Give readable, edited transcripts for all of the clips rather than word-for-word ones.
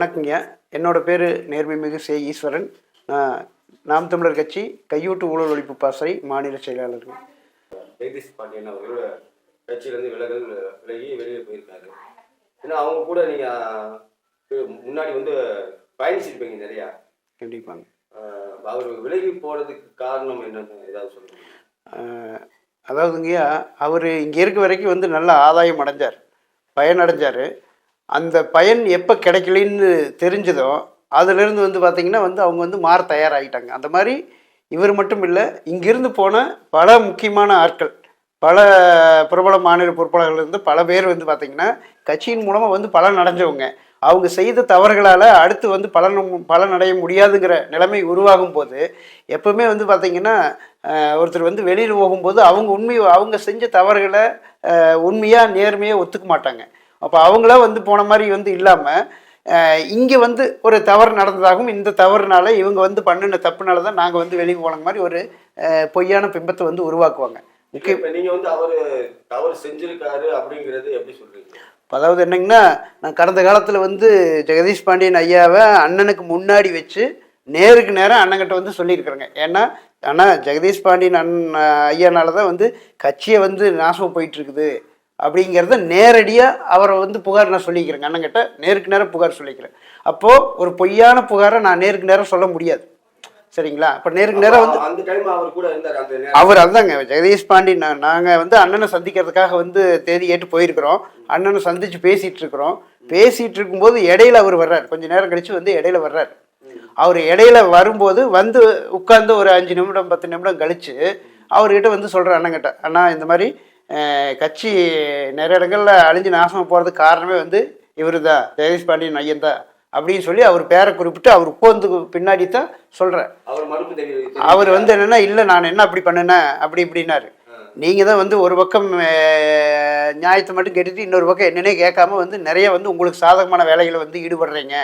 வணக்கங்க. என்னோட பேர் நேர்மைமிகு சே. ஈஸ்வரன். நான் நாம் தமிழர் கட்சி கையூட்டு ஊழல் ஒழிப்பு பாசறை மாநில செயலாளர்கள். ஜெகதீஷ் பாண்டியன் அவர்களோட கட்சியிலேருந்து விலகி வெளியே போயிருக்காரு. ஏன்னா அவங்க கூட நீங்கள் முன்னாடி பயணிச்சிருப்பீங்க நிறையா. கண்டிப்பாங்க. அவர் விலகி போகிறதுக்கு காரணம் என்னன்னு ஏதாவது சொல்லுங்கள். அதாவதுங்கய்யா, அவர் இங்கே இருக்க வரைக்கும் நல்ல ஆதாயம் அடைஞ்சார், பயனடைஞ்சார். அந்த பயன் எப்போ கிடைக்கலன்னு தெரிஞ்சதோ அதிலிருந்து பார்த்திங்கன்னா அவங்க மாற தயாராகிட்டாங்க. அந்த மாதிரி இவர் மட்டும் இல்லை, இங்கிருந்து போன பல முக்கியமான ஆட்கள், பல பிரபல மாநில பொறுப்பாளர்கள் இருந்து பல பேர் பார்த்திங்கன்னா கட்சியின் மூலமாக பலன் அடைஞ்சவங்க. அவங்க செய்த தவறுகளால் அடுத்து பலன் அடைய முடியாதுங்கிற நிலைமை உருவாகும் போது எப்பவுமே பார்த்திங்கன்னா ஒருத்தர் வெளியில் போகும்போது அவங்க செஞ்ச தவறுகளை உண்மையாக நேர்மையாக ஒத்துக்க மாட்டாங்க. அப்போ அவங்களா போன மாதிரி இல்லாமல் இங்கே ஒரு தவறு நடந்ததாகவும் இந்த தவறுனால இவங்க பண்ணின தப்புனால தான் நாங்கள் வெளியே போன மாதிரி ஒரு பொய்யான பிம்பத்தை உருவாக்குவாங்க. நீங்கள் அவர் தவறு செஞ்சிருக்காரு அப்படிங்கிறது எப்படி சொல்றீங்க? அதாவது என்னங்கன்னா, நான் கடந்த காலத்தில் ஜெகதீஷ் பாண்டியன் ஐயாவை அண்ணனுக்கு முன்னாடி வச்சு நேருக்கு நேரம் அண்ணங்கிட்ட சொல்லியிருக்கிறேங்க. ஏன்னா ஆனால் ஜெகதீஷ் பாண்டியன் ஐயானால தான் கட்சியை நாசமாக போயிட்டுருக்குது அப்படிங்கிறத நேரடியாக அவரை புகார் நான் சொல்லிக்கிறேங்க. அண்ணங்கிட்ட நேருக்கு நேரம் புகார் சொல்லிக்கிறேன். அப்போது ஒரு பொய்யான புகாரை நான் நேருக்கு நேரம் சொல்ல முடியாது, சரிங்களா? இப்போ நேருக்கு நேரம் அவர் அதுதாங்க ஜெகதீஷ் பாண்டியன். நாங்கள் அண்ணனை சந்திக்கிறதுக்காக தேதி ஏற்று போயிருக்கிறோம். அண்ணனை சந்தித்து பேசிகிட்டு இருக்கிறோம். பேசிகிட்டு இருக்கும்போது இடையில அவர் வர்றார். கொஞ்சம் நேரம் கழித்து இடையில வர்றார். அவர் இடையில வரும்போது உட்கார்ந்து ஒரு 5 நிமிடம் 10 நிமிடம் கழித்து அவர்கிட்ட சொல்கிறார் அண்ணங்கிட்ட, அண்ணா இந்த மாதிரி கட்சி நிறைய இடங்களில் அழிஞ்சு நாசமாக போகிறதுக்கு காரணமே இவர் தான், ஜெகதீஷ் பாண்டியன் ஐயன் தான் அப்படின்னு சொல்லி அவர் பேரை குறிப்பிட்டு அவர் உட்கார்ந்து பின்னாடி தான் சொல்கிறேன். அவர் என்னென்னா, இல்லை நான் என்ன அப்படி பண்ணினேன் அப்படி இப்படின்னாரு. நீங்கள் தான் ஒரு பக்கம் நியாயத்தை மட்டும் கேட்டுட்டு இன்னொரு பக்கம் என்னென்னே கேட்காம நிறைய உங்களுக்கு சாதகமான வேலைகளை ஈடுபடுறீங்க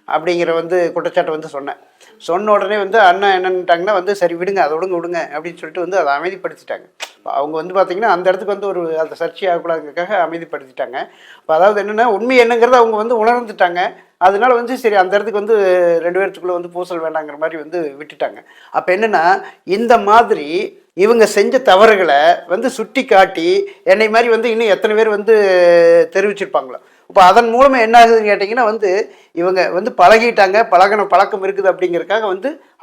அப்படிங்கிற குற்றச்சாட்டை சொன்னேன். சொன்ன உடனே அண்ணன் என்னன்ட்டாங்கன்னா சரி விடுங்க, அதை விடுங்க அப்படின்னு சொல்லிட்டு அதை அமைதிப்படுத்திட்டாங்க. அவங்க பார்த்திங்கன்னா அந்த இடத்துக்கு ஒரு அந்த சர்ச்சை ஆகக்கூடாதுக்காக அமைதிப்படுத்திட்டாங்க. இப்போ அதாவது என்னென்னா, உண்மை என்னங்கிறத அவங்க உணர்ந்துட்டாங்க. அதனால சரி அந்த இடத்துக்கு 2 பேர்த்துக்குள்ளே பூசல் வேண்டாங்கிற மாதிரி விட்டுட்டாங்க. அப்போ என்னென்னா, இந்த மாதிரி இவங்க செஞ்ச தவறுகளை சுட்டி காட்டி என்னை மாதிரி இன்னும் எத்தனை பேர் தெரிவிச்சிருப்பாங்களோ. இப்போ அதன் மூலமாக என்ன ஆகுதுன்னு கேட்டிங்கன்னா, இவங்க பழகிட்டாங்க, பழக்கம் இருக்குது அப்படிங்கிறதுக்காக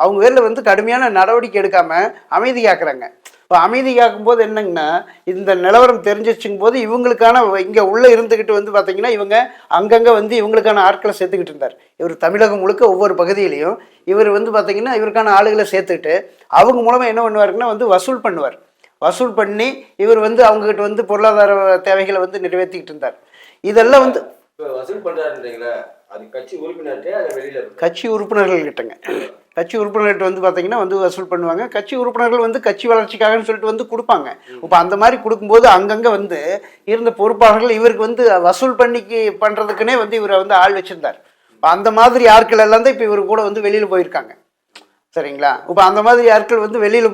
அவங்க பேரில் கடுமையான நடவடிக்கை எடுக்காமல் அமைதி காக்குறாங்க. இப்போ அமைதி காக்கும்போது என்னங்கன்னா, இந்த நிலவரம் தெரிஞ்சிச்சுங்கும் போது இவங்களுக்கான இங்கே உள்ளே இருந்துக்கிட்டு பார்த்திங்கன்னா இவங்க அங்கங்கே இவங்களுக்கான ஆட்களை சேர்த்துக்கிட்டு இருந்தார். இவர் தமிழகம் முழுக்க ஒவ்வொரு பகுதியிலையும் இவர் பார்த்திங்கன்னா இவருக்கான ஆளுகளை சேர்த்துக்கிட்டு அவங்க மூலமாக என்ன பண்ணுவாருன்னா வசூல் பண்ணுவார். வசூல் பண்ணி இவர் அவங்ககிட்ட பொருளாதார தேவைகளை நிறைவேற்றிக்கிட்டு இருந்தார். இதெல்லாம் வசூல் பண்றாருன்றீங்களா? அது கட்சி உறுப்பினர்கள் கிட்டங்க. கட்சி உறுப்பினர்கிட்ட பார்த்தீங்கன்னா வசூல் பண்ணுவாங்க. கட்சி உறுப்பினர்கள் கட்சி வளர்ச்சிக்காகன்னு சொல்லிட்டு கொடுப்பாங்க. இப்போ அந்த மாதிரி கொடுக்கும்போது அங்கங்கே இருந்த பொறுப்பாளர்கள் இவருக்கு வசூல் பண்ணுறதுக்குன்னே இவரை ஆள் வச்சிருந்தார். இப்போ அந்த மாதிரி ஆட்கள் எல்லாம் தான் இப்போ இவர் கூட வெளியில் போயிருக்காங்க, சரிங்களா? இப்போ அந்த மாதிரி ஆட்கள் வெளியில்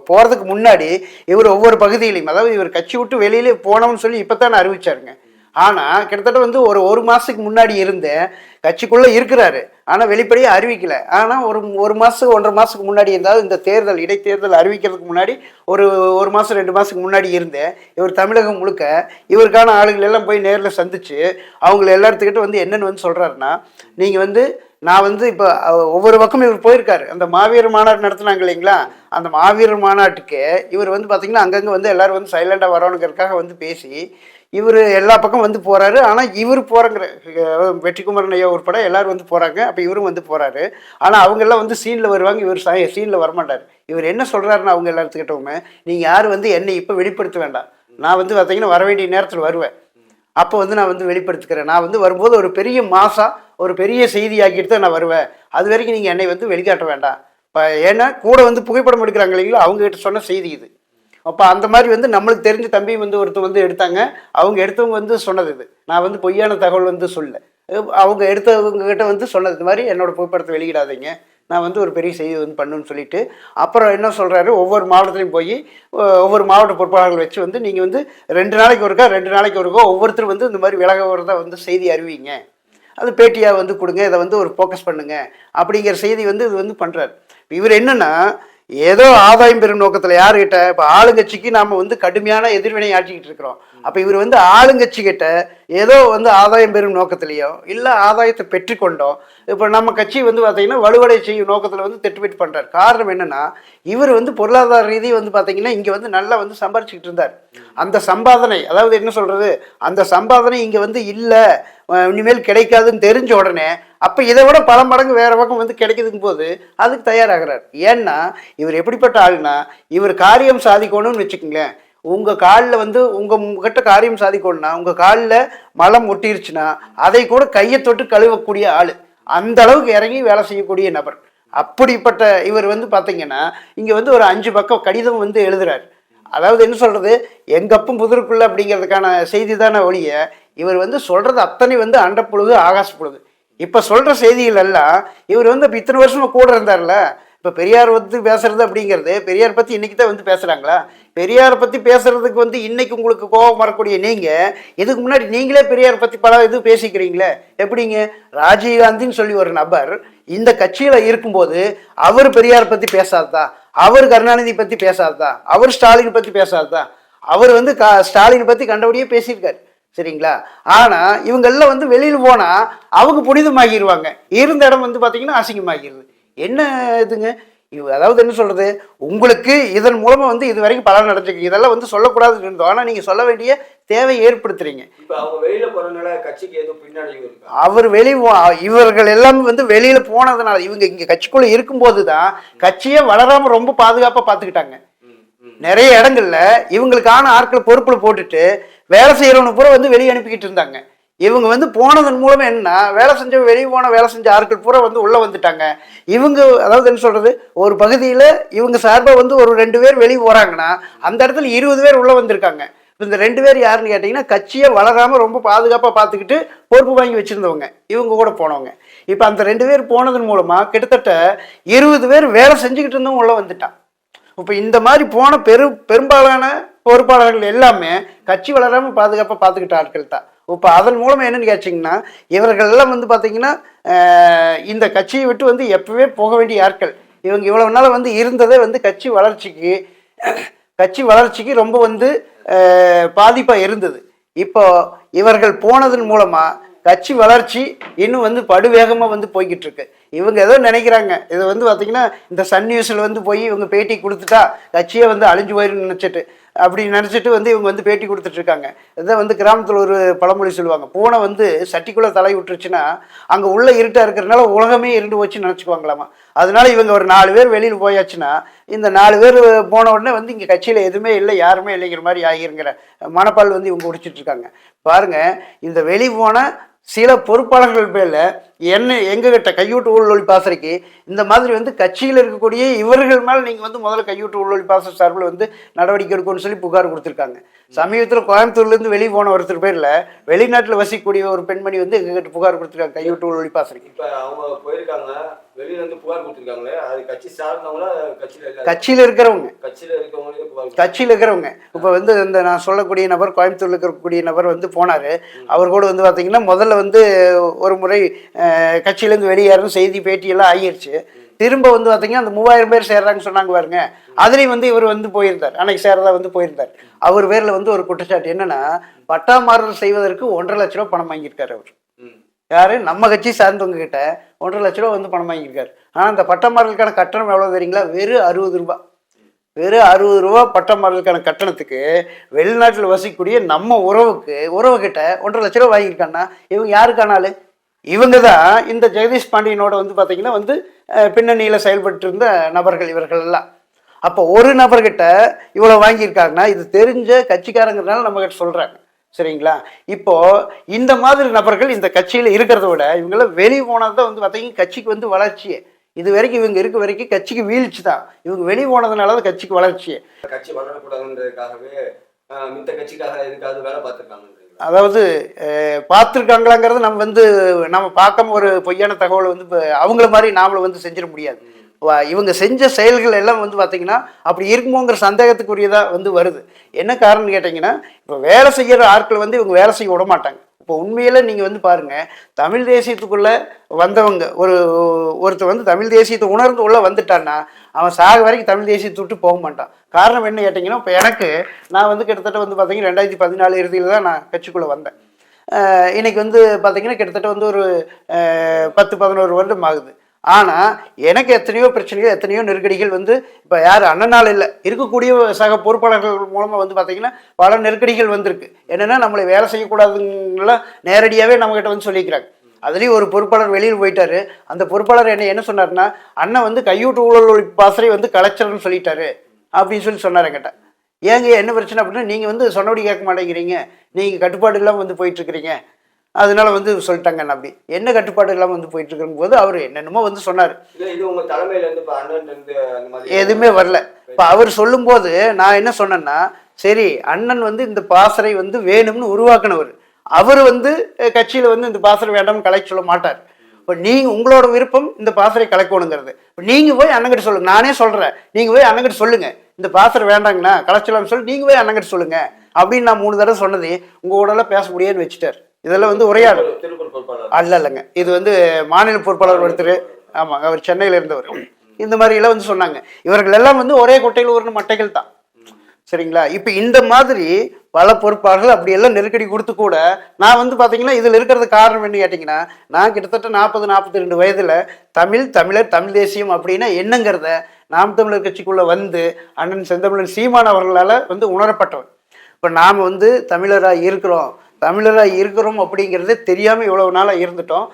போகிறதுக்கு முன்னாடி இவர் ஒவ்வொரு பகுதியிலையும், அதாவது இவர் கட்சி விட்டு வெளியிலே போனோம்னு சொல்லி இப்போ தான் அறிவிச்சாருங்க. ஆனால் கிட்டத்தட்ட ஒரு மாதத்துக்கு முன்னாடி இருந்தேன் கட்சிக்குள்ளே இருக்கிறாரு. ஆனால் வெளிப்படையாக அறிவிக்கலை. ஆனால் ஒரு மாதத்துக்கு 1.5 மாதத்துக்கு முன்னாடி இருந்தால் இந்த இடைத்தேர்தல் அறிவிக்கிறதுக்கு முன்னாடி ஒரு மாதம் 2 மாதத்துக்கு முன்னாடி இருந்தேன். இவர் தமிழகம் முழுக்க இவருக்கான ஆளுகள் எல்லாம் போய் நேரில் சந்தித்து அவங்கள எல்லாத்துக்கிட்ட என்னென்னு சொல்கிறாருன்னா, நீங்கள் நான் இப்போ ஒவ்வொரு பக்கமும் இவர் போயிருக்காரு. அந்த மாவீரர் மாநாடு நடத்துனாங்க இல்லைங்களா? அந்த மாவீரர் மாநாட்டுக்கு இவர் பார்த்திங்கன்னா அங்கங்கே எல்லோரும் சைலண்டாக வரணுங்கிறதுக்காக பேசி இவர் எல்லா பக்கம் போகிறாரு. ஆனால் இவர் போகிறங்கிற வெற்றிக்குமரன் ஐயா உட்பட எல்லோரும் போகிறாங்க. அப்போ இவரும் போகிறாரு. ஆனால் அவங்கெல்லாம் சீனில் வருவாங்க, இவர் சீனில் வரமாட்டார். இவர் என்ன சொல்கிறாருன்னு அவங்க எல்லாத்துக்கிட்டவுமே, நீங்கள் யாரும் என்னை இப்போ வெளிப்படுத்த வேண்டாம், நான் பார்த்திங்கன்னா வர வேண்டிய நேரத்தில் வருவேன், அப்போ நான் வெளிப்படுத்திக்கிறேன். நான் வரும்போது ஒரு பெரிய ஒரு பெரிய செய்தியாக்கிட்டு தான் நான் வருவேன். அது வரைக்கும் நீங்கள் என்னை வெளிக்காட்ட வேண்டாம். இப்போ ஏன்னா கூட புகைப்படம் எடுக்கிறாங்க இல்லைங்களா, அவங்ககிட்ட சொன்ன செய்தி இது. அப்போ அந்த மாதிரி நம்மளுக்கு தெரிஞ்ச தம்பி ஒருத்தர் எடுத்தாங்க. அவங்க எடுத்தவங்க சொன்னது இது. நான் பொய்யான தகவல் சொல்ல, அவங்க எடுத்தவங்ககிட்ட சொன்னது இது மாதிரி என்னோட புகைப்படத்தை வெளியிடாதீங்க, நான் ஒரு பெரிய செய்தி பண்ணுன்னு சொல்லிட்டு அப்புறம் என்ன சொல்கிறாரு, ஒவ்வொரு மாவட்டத்திலையும் போய் ஒவ்வொரு மாவட்ட பொறுப்பாளர்கள் வச்சு நீங்கள் 2 நாளைக்கு ஒருக்கா ஒவ்வொருத்தரும் இந்த மாதிரி விலக வரதா செய்தி அறிவிங்க அது பேட்டியாக வந்து கொடுங்க, இதை வந்து ஒரு ஃபோக்கஸ் பண்ணுங்க அப்படிங்கிற செய்தி வந்து இது வந்து பண்ணுறாரு. இவர் என்னன்னா ஏதோ ஆதாயம் பெறும் நோக்கத்தில் யாருக்கிட்ட, இப்போ ஆளுங்கட்சிக்கு நாம் வந்து கடுமையான எதிர்வினை ஆற்றிக்கிட்டு இருக்கிறோம். அப்போ இவர் வந்து ஆளுங்கட்சிக்கிட்ட ஏதோ வந்து ஆதாயம் பெறும் நோக்கத்திலேயோ இல்லை ஆதாயத்தை பெற்றுக்கொண்டோம் இப்போ நம்ம கட்சி வந்து பார்த்தீங்கன்னா வலுவடை செய்யும் நோக்கத்தில் வந்து திட்டமிட்டு பண்ணுறாரு. காரணம் என்னன்னா இவர் வந்து பொருளாதார ரீதி வந்து பார்த்தீங்கன்னா இங்கே வந்து நல்லா வந்து சம்பாரிச்சுக்கிட்டு இருந்தார். அந்த சம்பாதனை, அதாவது என்ன சொல்கிறது, அந்த சம்பாதனை இங்கே வந்து இல்லை, இனிமேல் கிடைக்காதுன்னு தெரிஞ்ச உடனே அப்போ இதை விட பல மடங்கு வேற பக்கம் வந்து கிடைக்குதுங்க போது அதுக்கு தயாராகிறார். ஏன்னா இவர் எப்படிப்பட்ட ஆளுனா, இவர் காரியம் சாதிக்கணும்னு வச்சுக்கோங்களேன், உங்கள் காலில் வந்து உங்ககிட்ட காரியம் சாதிக்கணும்னா உங்கள் காலில் மலம் ஒட்டிருச்சுன்னா அதை கூட கையை தொட்டு கழுவக்கூடிய ஆள், அந்த அளவுக்கு இறங்கி வேலை செய்யக்கூடிய நபர். அப்படிப்பட்ட இவர் வந்து பார்த்தீங்கன்னா இங்கே வந்து ஒரு 5 பக்கம் கடிதம் வந்து எழுதுறாரு. அதாவது என்ன சொல்கிறது, எங்கப்பும் புதருக்குள்ள அப்படிங்கிறதுக்கான செய்தி தானே ஒழிய இவர் வந்து சொல்கிறது அத்தனை வந்து அண்டப்புழுகு ஆகாச புழுகு. இப்போ சொல்கிற செய்திகள் எல்லாம் இவர் வந்து இப்போ இத்தனை வருஷமாக கூட இருந்தார்ல, இப்போ பெரியார் வந்து பேசுறது அப்படிங்கிறது, பெரியார் பற்றி இன்றைக்கி தான் வந்து பேசுகிறாங்களா? பெரியாரை பற்றி பேசுகிறதுக்கு வந்து இன்றைக்கி உங்களுக்கு கோபம் வரக்கூடிய நீங்கள் இதுக்கு முன்னாடி நீங்களே பெரியார் பற்றி பல இது பேசிக்கிறீங்களே எப்படிங்க? ராஜீவ்காந்தின்னு சொல்லி ஒரு நபர் இந்த கட்சியில் இருக்கும்போது அவர் பெரியார் பற்றி பேசாததா, அவர் கருணாநிதி பற்றி பேசாததா, அவர் ஸ்டாலின் பற்றி பேசாததா? அவர் வந்து ஸ்டாலின் பற்றி கண்டபடியே பேசியிருக்காரு, சரிங்களா? ஆனால் இவங்கெல்லாம் வந்து வெளியில் போனால் அவங்க புனிதமாகிடுவாங்க, இருந்த இடம் வந்து பார்த்தீங்கன்னா அசிங்கமாகிடுது. என்ன இதுங்க அதாவது என்ன சொல்கிறது, உங்களுக்கு இதன் மூலமாக வந்து இது வரைக்கும் பலன் நடந்துருக்கு, இதெல்லாம் வந்து சொல்லக்கூடாதுன்னு இருந்தோம், ஆனால் நீங்கள் சொல்ல வேண்டிய தேவை ஏற்படுத்துறீங்க. அவர் இவர்கள் எல்லாமே வந்து வெளியில் போனதுனால இவங்க இங்கே கட்சிக்குள்ளே இருக்கும்போது தான் கட்சியை வளராமல் ரொம்ப பாதுகாப்பாக பார்த்துக்கிட்டாங்க. நிறைய இடங்கள்ல இவங்களுக்கான ஆட்கள் பொறுப்பில் போட்டுட்டு வேலை செய்கிறவனு பூரா வந்து வெளியே அனுப்பிக்கிட்டு இருந்தாங்க. இவங்க வந்து போனதன் மூலமா என்ன, வேலை செஞ்ச வெளியே போன வேலை செஞ்ச ஆட்கள் பூரா வந்து உள்ளே வந்துட்டாங்க. இவங்க அதாவது என்ன சொல்கிறது, ஒரு பகுதியில் இவங்க சார்பாக வந்து ஒரு 2 பேர் வெளியே போகிறாங்கன்னா அந்த இடத்துல 20 பேர் உள்ளே வந்திருக்காங்க. இந்த 2 பேர் யாருன்னு கேட்டிங்கன்னா கட்சியை வளராமல் ரொம்ப பாதுகாப்பாக பார்த்துக்கிட்டு பொறுப்பு வாங்கி வச்சுருந்தவங்க, இவங்க கூட போனவங்க. இப்போ அந்த 2 பேர் போனதன் மூலமாக கிட்டத்தட்ட 20 பேர் வேலை செஞ்சுக்கிட்டு இருந்தவங்க உள்ளே வந்துட்டான். இப்போ இந்த மாதிரி போன பெரும்பாலான பொறுப்பாளர்கள் எல்லாமே கட்சி வளராமல் பாதுகாப்பாக பார்த்துக்கிட்ட ஆட்கள் தான். இப்போ அதன் மூலமாக என்னென்னு கேட்டிங்கன்னா இவர்கள் எல்லாம் வந்து பார்த்திங்கன்னா இந்த கட்சியை விட்டு வந்து எப்பவே போக வேண்டிய ஆட்கள். இவங்க இவ்வளவு நாள் வந்து இருந்ததே வந்து கட்சி வளர்ச்சிக்கு ரொம்ப வந்து பாதிப்பாக இருந்தது. இப்போ இவர்கள் போனதன் மூலமாக கட்சி வளர்ச்சி இன்னும் வந்து படுவேகமாக வந்து போய்கிட்டு இருக்கு. இவங்க ஏதோ நினைக்கிறாங்க, இதை வந்து பார்த்தீங்கன்னா இந்த சன் நியூஸில் வந்து போய் இவங்க பேட்டி கொடுத்துட்டா கட்சியை வந்து அழிஞ்சு போயிருன்னு நினச்சிட்டு அப்படி நினச்சிட்டு வந்து இவங்க வந்து பேட்டி கொடுத்துட்ருக்காங்க. இதை வந்து கிராமத்தில் ஒரு பழமொழி சொல்லுவாங்க, பூனை வந்து சட்டிக்குள்ளே தலை விட்டுருச்சுன்னா அங்கே உள்ள இருட்டாக இருக்கிறதுனால உலகமே இருண்டு போச்சுன்னு நினச்சிக்குவாங்களாமா. அதனால இவங்க ஒரு 4 பேர் வெளியில் போயாச்சுன்னா இந்த 4 பேர் போன உடனே வந்து இங்கே கட்சியில் எதுவுமே இல்லை, யாருமே இல்லைங்கிற மாதிரி ஆகிருங்கிற மனப்பால் வந்து இவங்க குடிச்சிட்டு இருக்காங்க. பாருங்கள், இந்த வெளி போன சில பொறுப்பாளர்கள் பேரில் எங்ககிட்ட கையூட்டு ஊழல் பாசறைக்கு இந்த மாதிரி வந்து கட்சியில் இருக்கக்கூடிய இவர்கள் மேலே நீங்கள் வந்து முதல்ல கையூட்டு ஊழல் பாசறை சார்பில் வந்து நடவடிக்கை எடுக்கணும்னு சொல்லி புகார் கொடுத்துருக்காங்க. சமீபத்தில் கோயம்புத்தூர்லேருந்து வெளியே போன ஒருத்தர் பேரில் வெளிநாட்டில் வசிக்கக்கூடிய ஒரு பெண்மணி வந்து எங்ககிட்ட புகார் கொடுத்துருக்காங்க கையூட்டு ஊழல் பாசறைக்கு. இப்போ அவங்க போயிருக்காங்க, வெளியில இருந்து புகார் கொடுத்துருக்காங்களே, அது கட்சி சார்ந்தவங்களா கட்சியில் இருக்கிறவங்க இப்போ வந்து இந்த நான் சொல்லக்கூடிய நபர் கோயம்புத்தூர்ல இருக்கக்கூடிய நபர் வந்து போனார். அவர் கூட வந்து பார்த்தீங்கன்னா முதல்ல வந்து ஒரு முறை கட்சியிலேருந்து வெளியேறும் செய்தி பேட்டியெல்லாம் ஆகிருச்சு. திரும்ப வந்து பார்த்தீங்கன்னா அந்த 3000 பேர் சேர்றாங்கன்னு சொன்னாங்க பாருங்க, அதுலேயும் வந்து இவர் வந்து போயிருந்தார், அன்னைக்கு சேர்றதா வந்து போயிருந்தார். அவர் பேரில் வந்து ஒரு குற்றச்சாட்டு என்னன்னா பட்டா மாறுதல் செய்வதற்கு 1.5 லட்ச ரூபா பணம் வாங்கியிருக்காரு. அவர் யாரு, நம்ம கட்சி சார்ந்தவங்க கிட்ட 1.5 லட்ச ரூபா வந்து பணம் வாங்கியிருக்காரு. ஆனால் அந்த பட்டா மாறுதலுக்கான கட்டணம் எவ்வளோ தெரியுங்களா? வெறும் 60 ரூபா. வெறும் 60 ரூபா பட்டா மாறுதலுக்கான கட்டணத்துக்கு வெளிநாட்டில் வசிக்கக்கூடிய நம்ம உறவுகிட்ட 1.5 லட்ச ரூபா வாங்கியிருக்காங்கன்னா இவங்க யாருக்கானாலும் இவங்க தான் இந்த ஜெகதீஷ் பாண்டியனோட வந்து பார்த்தீங்கன்னா வந்து பின்னணியில் செயல்பட்டு இருந்த நபர்கள் இவர்கள் எல்லாம். அப்போ ஒரு நபர்கிட்ட இவ்வளோ வாங்கியிருக்காங்கன்னா இது தெரிஞ்ச கட்சிக்காரங்கிறதுனால நம்மகிட்ட சொல்கிறாங்க, சரிங்களா? இப்போ இந்த மாதிரி நபர்கள் இந்த கட்சியில் இருக்கிறத விட இவங்கெல்லாம் வெளியே போனது தான் வந்து பார்த்தீங்கன்னா கட்சிக்கு வந்து வளர்ச்சியே. இது வரைக்கும் இவங்க இருக்க வரைக்கும் கட்சிக்கு வீழ்ச்சி தான், இவங்க வெளியே போனதுனால தான் கட்சிக்கு வளர்ச்சியே. கட்சி வளரக்கூடாதுன்றதுக்காகவே மித்த கட்சிக்காக எதுக்காவது வேலை பார்த்துருக்காங்க. அதாவது பார்த்துருக்காங்களாங்கிறது நம்ம பார்க்காம ஒரு பொய்யான தகவலை வந்து அவங்கள மாதிரி நாமளும் வந்து செஞ்சிட முடியாது. இவங்க செஞ்ச செயல்கள் எல்லாம் வந்து பார்த்தீங்கன்னா அப்படி இருக்குமோங்கிற சந்தேகத்துக்குரியதாக வந்து வருது. என்ன காரணம்னு கேட்டிங்கன்னா இப்போ வேலை செய்கிற ஆட்கள் வந்து இவங்க வேலை செய்ய விட மாட்டாங்க. இப்போ உண்மையில நீங்கள் வந்து பாருங்கள், தமிழ் தேசியத்துக்குள்ளே வந்தவங்க ஒருத்தர் வந்து தமிழ் தேசியத்தை உணர்ந்து உள்ளே வந்துட்டான்னா அவன் சாக வரைக்கும் தமிழ் தேசியத்தை விட்டு போக மாட்டான். காரணம் என்ன கேட்டிங்கன்னா, இப்போ எனக்கு நான் வந்து கிட்டத்தட்ட வந்து பார்த்தீங்கன்னா 2014 இறுதியில் தான் நான் கட்சிக்குள்ளே வந்தேன். இன்னைக்கு வந்து பார்த்தீங்கன்னா கிட்டத்தட்ட வந்து ஒரு 10-11 வருடம் ஆகுது. ஆனால் எனக்கு எத்தனையோ பிரச்சனைகள், எத்தனையோ நெருக்கடிகள் வந்து இப்போ யார் அண்ணனால் இல்லை, இருக்கக்கூடிய சக பொறுப்பாளர்கள் மூலமாக வந்து பார்த்திங்கன்னா பல நெருக்கடிகள் வந்திருக்கு. என்னென்னா நம்மளை வேலை செய்யக்கூடாதுங்களாம் நேரடியாகவே நம்மகிட்ட வந்து சொல்லிக்கிறாங்க. அதுலேயும் ஒரு பொறுப்பாளர் வெளியில் போயிட்டாரு. அந்த பொறுப்பாளர் என்ன சொன்னார்னா, அண்ணன் வந்து கையூட்டு ஊழல் ஒழிப்பு பாசறை வந்து கலைச்சர்னு சொல்லிட்டாரு அப்படின்னு சொன்னார் என்கிட்ட. ஏங்க என்ன பிரச்சனை அப்படின்னா, நீங்கள் வந்து சொன்னபடி கேட்க மாட்டேங்கிறீங்க, நீங்கள் கட்டுப்பாடு இல்லாமல் வந்து போயிட்டுருக்கிறீங்க, அதனால வந்து சொல்லிட்டாங்க. அப்படி என்ன கட்டுப்பாடு இல்லாமல் வந்து போயிட்டு இருக்கும் போது அவர் என்னென்னமோ வந்து சொன்னார். எதுவுமே வரல. இப்போ அவர் சொல்லும்போது நான் என்ன சொன்னேன்னா, சரி அண்ணன் வந்து இந்த பாசறை வந்து வேணும்னு உருவாக்குனவர், அவர் வந்து கட்சியில் வந்து இந்த பாசறை வேண்டாம்னு கலைக்க சொல்ல மாட்டார். இப்போ நீங்கள் உங்களோட விருப்பம் இந்த பாசறை கலைக்கணுங்கிறது. இப்போ நீங்கள் போய் அண்ணங்கிட்ட சொல்லுங்கள். நானே சொல்கிறேன், நீங்கள் போய் அண்ணங்கிட்ட சொல்லுங்கள் இந்த பாசறை வேண்டாங்கண்ணா கலைச்சலாம்னு சொல்லி நீங்கள் போய் அண்ணங்கிட்ட சொல்லுங்கள் அப்படின்னு நான் 3 தடவை சொன்னது உங்களோடலாம் பேச முடியாதுன்னு வச்சுட்டார். இதெல்லாம் வந்து உரையாடல் இல்லைங்க, இது வந்து மாநில பொறுப்பாளர் ஒருத்தர், ஆமாங்க, அவர் சென்னையில் இருந்தவர். இந்த மாதிரிலாம் வந்து சொன்னாங்க. இவர்கள் எல்லாம் வந்து ஒரே கொட்டையில் ஒரு மட்டைகள் தான், சரிங்களா? இப்போ இந்த மாதிரி பல பொறுப்பாளர்கள் அப்படியெல்லாம் நெருக்கடி கொடுத்து கூட நான் வந்து பார்த்தீங்கன்னா இதில் இருக்கிறது காரணம் என்ன கேட்டிங்கன்னா, நான் கிட்டத்தட்ட 40-42 வயதில் தமிழர் தமிழ் தேசியம் அப்படின்னா என்னங்கிறத நாம் தமிழர் கட்சிக்குள்ளே வந்து அண்ணன் செந்தமிழன் சீமான் அவர்களால் வந்து உணரப்பட்டவன். இப்போ நாம் வந்து தமிழராக இருக்கிறோம் அப்படிங்கிறதே தெரியாமல் இவ்வளவு நாளாக இருந்துட்டோம்.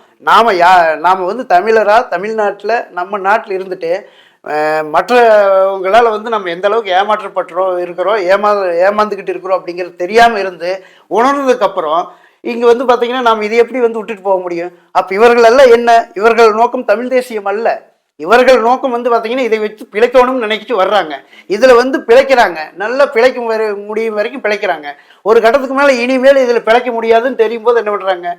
நாம் வந்து தமிழ்நாட்டில் நம்ம நாட்டில் இருந்துட்டு மற்றவங்களால் வந்து நம்ம எந்த அளவுக்கு ஏமாந்துக்கிட்டு இருக்கிறோம் அப்படிங்கிறது தெரியாமல் இருந்து உணர்ந்ததுக்கப்புறம் இங்கே வந்து பார்த்தீங்கன்னா நாம் இதை எப்படி வந்து விட்டுட்டு போக முடியும்? அப்போ இவர்கள் எல்லாம் என்ன, இவர்கள் நோக்கம் தமிழ் தேசியம் அல்ல, இவர்கள் நோக்கம் வந்து பார்த்தீங்கன்னா இதை வச்சு பிழைக்கணும்னு நினைச்சிட்டு வர்றாங்க. இதில் வந்து பிழைக்கிறாங்க, நல்லா முடியும் வரைக்கும் பிழைக்கிறாங்க. ஒரு கட்டத்துக்கு மேலே இனிமேல் இதில் பிழைக்க முடியாதுன்னு தெரியும் போது என்ன பண்ணுறாங்க,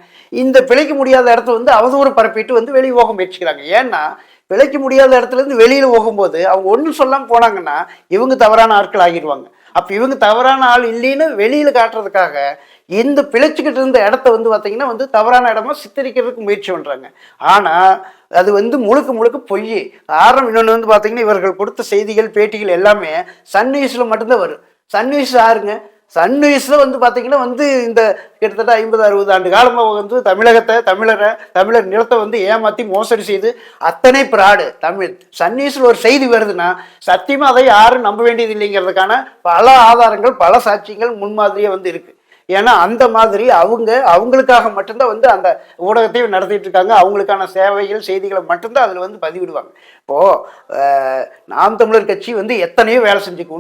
இந்த பிழைக்க முடியாத இடத்த வந்து அவதூறு பரப்பிட்டு வந்து வெளியே போக முயற்சிக்கிறாங்க. ஏன்னா பிழைக்க முடியாத இடத்துலேருந்து வெளியில் போகும்போது அவங்க ஒன்றும் சொல்லாமல் போனாங்கன்னா இவங்க தவறான ஆட்கள் ஆகிடுவாங்க. அப்போ இவங்க தவறான ஆள் இல்லைன்னு வெளியில் காட்டுறதுக்காக இந்த பிழைச்சிக்கிட்டு இருந்த இடத்த வந்து பார்த்தீங்கன்னா வந்து தவறான இடமா சித்தரிக்கிறதுக்கு முயற்சி பண்ணுறாங்க. ஆனால் அது வந்து முழுக்க பொய். காரணம் இன்னொன்று வந்து பார்த்தீங்கன்னா, இவர்கள் கொடுத்த செய்திகள் பேட்டிகள் எல்லாமே சன் நியூஸில் மட்டும்தான் வரும். சன் நியூஸ் யாருங்க? சன் நியூஸில் வந்து பார்த்தீங்கன்னா வந்து இந்த கிட்டத்தட்ட 50-60 ஆண்டு காலமாக வந்து தமிழர் நிலத்தை வந்து ஏமாற்றி மோசடி செய்து அத்தனை பிராடு சன் நியூஸில் ஒரு செய்தி வருதுன்னா சத்தியமாக அதை யாரும் நம்ப வேண்டியது இல்லைங்கிறதுக்கான பல ஆதாரங்கள், பல சாட்சியங்கள் முன்மாதிரியே வந்து இருக்குது. ஏன்னா அந்த மாதிரி அவங்களுக்காக மட்டும்தான் வந்து அந்த ஊடகத்தையும் நடத்திட்டு இருக்காங்க. அவங்களுக்கான சேவைகள், செய்திகளை மட்டும்தான் அதில் வந்து பதிவிடுவாங்க. இப்போது நாம் தமிழர் கட்சி வந்து எத்தனையோ வேலை செஞ்சுக்கு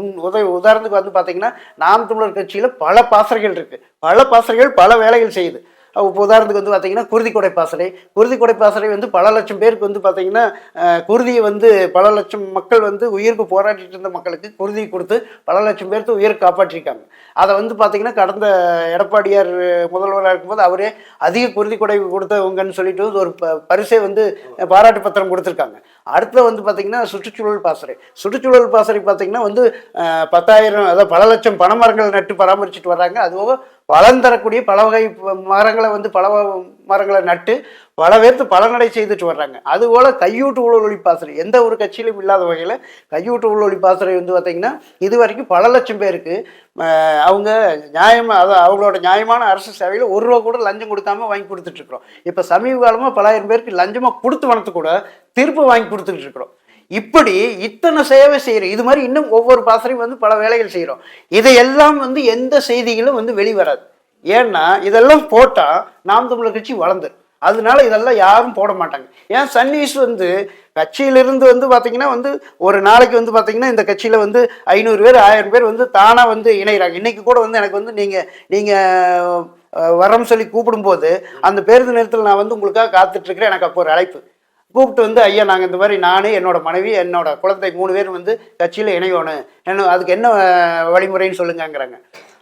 உதாரணத்துக்கு வந்து பார்த்தீங்கன்னா, நாம் தமிழர் கட்சியில் பல பாசறைகள் இருக்குது, பல வேலைகள் செய்யுது. இப்போ உதாரணத்துக்கு வந்து பார்த்தீங்கன்னா குருதிக்கொடை பாசறை வந்து பல லட்சம் பேருக்கு வந்து பார்த்தீங்கன்னா குருதியை வந்து பல லட்சம் மக்கள் வந்து உயிருக்கு போராடிட்டு இருந்த மக்களுக்கு குருதி கொடுத்து பல லட்சம் பேருக்கு உயிரை காப்பாற்றிருக்காங்க. அதை வந்து பார்த்தீங்கன்னா கடந்த எடப்பாடியார் முதல்வராக இருக்கும்போது அவரே அதிக குருதிக்கொடை கொடுத்தவங்கன்னு சொல்லிட்டு ஒரு பரிசை வந்து பாராட்டு பத்திரம் கொடுத்துருக்காங்க. அடுத்த வந்து பார்த்தீங்கன்னா சுற்றுச்சூழல் பாசறை பார்த்தீங்கன்னா வந்து 10,000 அதாவது பல லட்சம் பனைமரங்கள் நட்டு பராமரிச்சுட்டு வர்றாங்க. அதுபோக பலன் தரக்கூடிய பல வகை மரங்களை வந்து பல மரங்களை நட்டு பல பேர்த்து பலனடை செய்துட்டு வர்றாங்க. அதுபோல் கையூட்டு ஊழல் ஒழிப்பு பாசறை எந்த ஒரு கட்சியிலும் இல்லாத வகையில் கையூட்டு ஊழல் ஒழிப்பு பாசறை வந்து பார்த்திங்கன்னா இது வரைக்கும் பல லட்சம் பேருக்கு அவங்க அவங்களோட நியாயமான அரசு சேவையில் ₹1 கூட லஞ்சம் கொடுக்காம வாங்கி கொடுத்துட்ருக்குறோம். இப்போ சமீப காலமாக பலாயிரம் பேருக்கு லஞ்சமாக கொடுத்து வனத்து கூட திருப்பி வாங்கி கொடுத்துட்டு இருக்கிறோம். இப்படி இத்தனை சேவை செய்கிறோம். இது மாதிரி இன்னும் ஒவ்வொரு பாசறையும் வந்து பல வேலைகள் செய்கிறோம். இதையெல்லாம் வந்து எந்த செய்திகளும் வந்து வெளிவராது. ஏன்னா இதெல்லாம் போட்டால் நாம் தமிழர் கட்சி வளர்ந்துடும். அதனால இதெல்லாம் யாரும் போட மாட்டாங்க. ஏன் சன் நியூஸ் வந்து கட்சியிலிருந்து வந்து பார்த்தீங்கன்னா வந்து ஒரு நாளைக்கு வந்து பார்த்தீங்கன்னா இந்த கட்சியில் வந்து 500 பேர் 1000 பேர் வந்து தானாக வந்து இணைகிறாங்க. இன்றைக்கி கூட வந்து எனக்கு வந்து நீங்கள் வரம் சொல்லி கூப்பிடும்போது அந்த பேருந்து நேரத்தில் நான் வந்து உங்களுக்காக காத்துட்ருக்கிறேன். எனக்கு அப்போ ஒரு அழைப்பு கூப்பிட்டு வந்து, ஐயா நாங்கள் இந்த மாதிரி நான், என்னோட மனைவி, என்னோட குழந்தை 3 பேர் வந்து கட்சியில் இணையணும், அதுக்கு என்ன வழிமுறைன்னு சொல்லுங்கிறாங்க.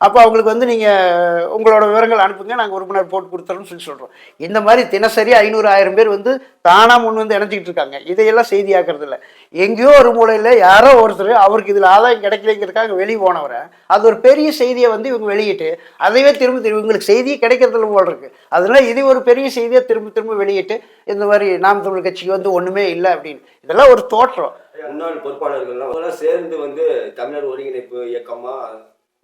அப்போ அவங்களுக்கு வந்து நீங்கள் உங்களோட விவரங்கள் அனுப்புங்க, நாங்கள் உறுப்பினர் போட்டு கொடுத்துறோன்னு சொல்கிறோம். இந்த மாதிரி தினசரி 500-1000 பேர் வந்து தானா முன் வந்து இணைஞ்சிக்கிட்டு இருக்காங்க. இதையெல்லாம் செய்தியாக்குறது இல்லை. எங்கேயோ ஒரு மூலையில் யாரோ ஒருத்தர் அவருக்கு இதில் ஆதாயம் கிடைக்கலைங்கிறதுக்காக வெளியே போனவரை அது ஒரு பெரிய செய்தியை வந்து இவங்க வெளியிட்டு அதைவே திரும்ப இவங்களுக்கு செய்தியே கிடைக்கிறதுல போல் இருக்கு. அதனால இது ஒரு பெரிய செய்தியை திரும்ப திரும்ப வெளியிட்டு இந்த மாதிரி நாம் தமிழர் கட்சிக்கு வந்து ஒன்றுமே இல்லை அப்படின்னு, இதெல்லாம் ஒரு தோற்றம். முன்னாள் பொறுப்பாளர்கள்லாம் சேர்ந்து வந்து தமிழர் ஒருங்கிணைப்பு இயக்கமா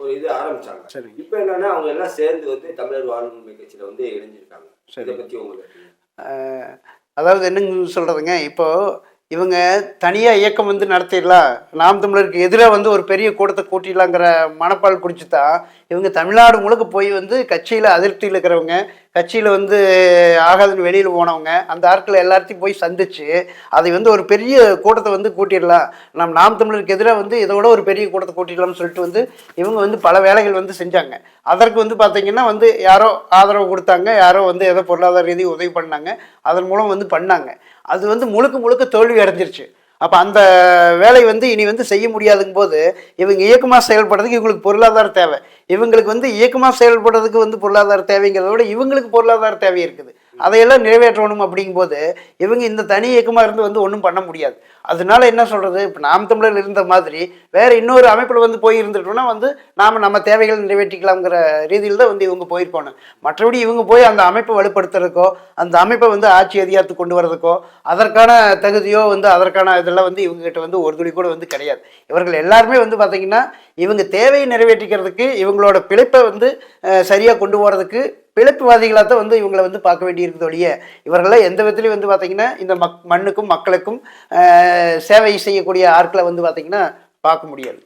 ஒரு இது ஆரம்பிச்சாங்க. சரி, இப்போ என்னன்னா அவங்க எல்லாம் சேர்ந்து வந்து தமிழர் வாழ்வுரிமை கட்சியில வந்து இணைஞ்சிருக்காங்க. இதை பத்தி உங்களுக்கு அதாவது என்னங்க சொல்றதுங்க, இப்போ இவங்க தனியாக இயக்கம் வந்து நடத்திடலாம், நாம் தமிழருக்கு எதிராக வந்து ஒரு பெரிய கூட்டத்தை கூட்டிடலாங்கிற மனப்பால் குடிச்சு தான் இவங்க தமிழ்நாடு முழுக்க போய் வந்து கட்சியில் அதிருப்தியில் இருக்கிறவங்க, கட்சியில் வந்து ஆகாதுன்னு வெளியில் போனவங்க, அந்த ஆட்களை எல்லாத்தையும் போய் சந்திச்சு அதை வந்து ஒரு பெரிய கூட்டத்தை வந்து கூட்டிடலாம், நாம் தமிழருக்கு எதிராக வந்து இதோட ஒரு பெரிய கூட்டத்தை கூட்டிடலாம்னு சொல்லிட்டு வந்து இவங்க வந்து பல வேலைகள் வந்து செஞ்சாங்க. அதற்கு வந்து பார்த்தீங்கன்னா வந்து யாரோ ஆதரவு கொடுத்தாங்க, யாரோ வந்து ஏதோ பொருளாதார ரீதி உதவி பண்ணாங்க, அதன் மூலம் வந்து பண்ணாங்க. அது வந்து முழுக்க முழுக்க தோல்வி அடைஞ்சிருச்சு. அப்போ அந்த வேலை வந்து இனி வந்து செய்ய முடியாதுங்கும் போது இவங்க இயக்கமாக செயல்படுறதுக்கு இவங்களுக்கு பொருளாதார தேவை. இவங்களுக்கு வந்து இயக்கமாக செயல்படுறதுக்கு வந்து பொருளாதார தேவைங்கிறத விட இவங்களுக்கு பொருளாதார தேவை இருக்குது. அதையெல்லாம் நிறைவேற்றணும். அப்படிங்கும்போது இவங்க இந்த தனி இயக்கமாக இருந்து வந்து ஒன்றும் பண்ண முடியாது. அதனால என்ன சொல்கிறது, இப்போ நாம் தமிழர் இருந்த மாதிரி வேறு இன்னொரு அமைப்பில் வந்து போய் இருந்துட்டோம்னா வந்து நம்ம தேவைகளை நிறைவேற்றிக்கலாங்கிற ரீதியில் தான் வந்து இவங்க போயிருக்கணும். மற்றபடி இவங்க போய் அந்த அமைப்பை வலுப்படுத்துறதுக்கோ அந்த அமைப்பை வந்து ஆட்சி அதிகாரத்துக்கு கொண்டு வரதுக்கோ அதற்கான தகுதியோ வந்து அதற்கான இதெல்லாம் வந்து இவங்ககிட்ட வந்து ஒரு துளி கூட வந்து கிடையாது. இவர்கள் எல்லாருமே வந்து பார்த்திங்கன்னா இவங்க தேவையை நிறைவேற்றிக்கிறதுக்கு இவங்களோட பிழைப்பை வந்து சரியாக கொண்டு போகிறதுக்கு பிழைப்புவாதிகளாக தான் வந்து இவங்களை வந்து பார்க்க வேண்டியிருக்குது ஒழிய இவர்களாம் எந்த விதத்துலையும் வந்து பார்த்திங்கன்னா இந்த மண்ணுக்கும் மக்களுக்கும் சேவை செய்யக்கூடிய ஆட்களை வந்து பார்த்திங்கன்னா பார்க்க முடியாது.